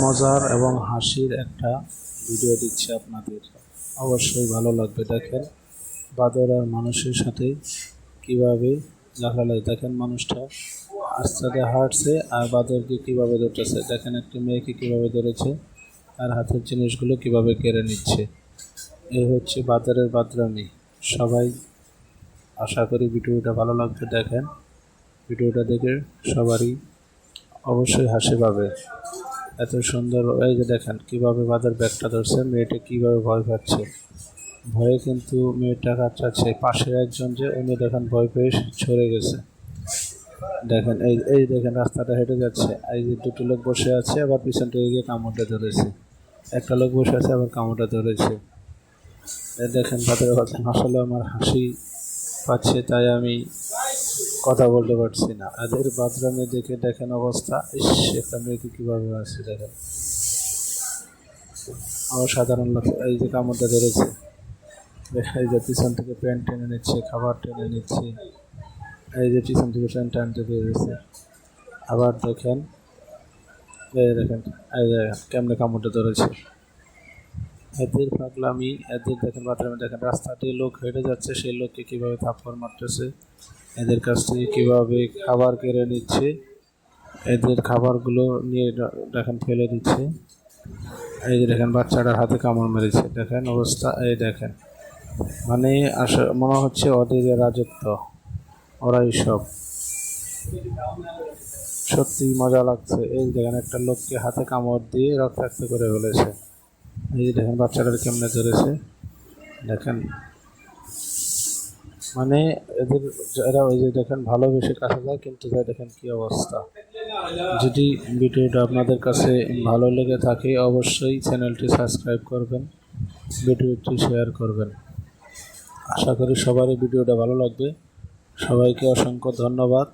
মজার এবং হাসির একটা ভিডিও দিচ্ছি আপনাদের, অবশ্যই ভালো লাগবে। দেখেন বাদর আর মানুষের সাথে কিভাবে লাফালাফি, দেখেন মানুষটা আস্তে আস্তে হাঁটছে আর বাদরকে কিভাবে ধরতেছে। দেখেন একটি মেয়েকে কিভাবে ধরেছে আর হাতের জিনিসগুলো কিভাবে কেড়ে নিচ্ছে। এই হচ্ছে বাদরের বাদরামি। সবাই আশা করি ভিডিওটা ভালো লাগবে। দেখেন ভিডিওটা দেখে সবারই অবশ্যই হাসি পাবে। এত সুন্দর, এই যে দেখেন কিভাবে বাদর ব্যাগটা ধরছে, মেয়েটা কিভাবে ভয় পাচ্ছে। ভয়ে কিন্তু মেয়েটা কাটাচ্ছে, পাশের একজন যে উনি দেখেন ভয় পেয়ে সরে গেছে। দেখেন এই এই দেখেন রাস্তাটা হেঁটে যাচ্ছে, এই যে দুটো লোক বসে আছে আবার পিছন থেকে গিয়ে কামড়টা ধরেছে, একটা লোক বসে আছে আবার কামড়টা ধরেছে। এই দেখেন বাদরের কথা, আসলে আমার হাসি পাচ্ছে তাই আমি কথা বলতে পারছি না। এদের বাদরামে দেখে দেখেন অবস্থা, ইস একটা মেয়েকে কীভাবে আছে দেখেন, অসাধারণ লাগছে। এই যে কামড়টা ধরেছে, এই যে পিছন থেকে প্যান্ট টেনে নিচ্ছে, খাবার টেনে নিচ্ছে, এই যে পিছন থেকে প্যান্ট টানতে পেরেছে। আবার দেখেন এই দেখেন এই যে কেমনে কামড়টা ধরেছে। এদের পাগলামি, এদের দেখেন বাথরুমে দেখেন রাস্তা দিয়ে লোক হেঁটে যাচ্ছে, সেই লোককে কীভাবে থাপ্পড় মারতেছে, এদের কাছ থেকে কীভাবে খাবার কেড়ে নিচ্ছে, এদের খাবারগুলো নিয়ে দেখেন ফেলে দিচ্ছে। এই যে দেখেন বাচ্চাটার হাতে কামড় মেরেছে, দেখেন অবস্থা। এই দেখেন মানে মনে হচ্ছে ওদের রাজত্ব, ওরাই সব। সত্যি মজা লাগছে। এই দেখেন একটা লোককে হাতে কামড় দিয়ে রক্তাক্ত করে ফেলেছে। এই যে দেখেন বাচ্চাটার কেমনে ধরেছে, দেখেন মানে এদের এরা ওই যে দেখেন ভালোবেসে কাছে যায়, কিন্তু দেখেন কি অবস্থা। যদি ভিডিওটা আপনাদের কাছে ভালো লেগে থাকে অবশ্যই চ্যানেলটি সাবস্ক্রাইব করবেন, ভিডিওটি শেয়ার করবেন। আশা করি সবারই ভিডিওটা ভালো লাগবে। সবাইকে অসংখ্য ধন্যবাদ।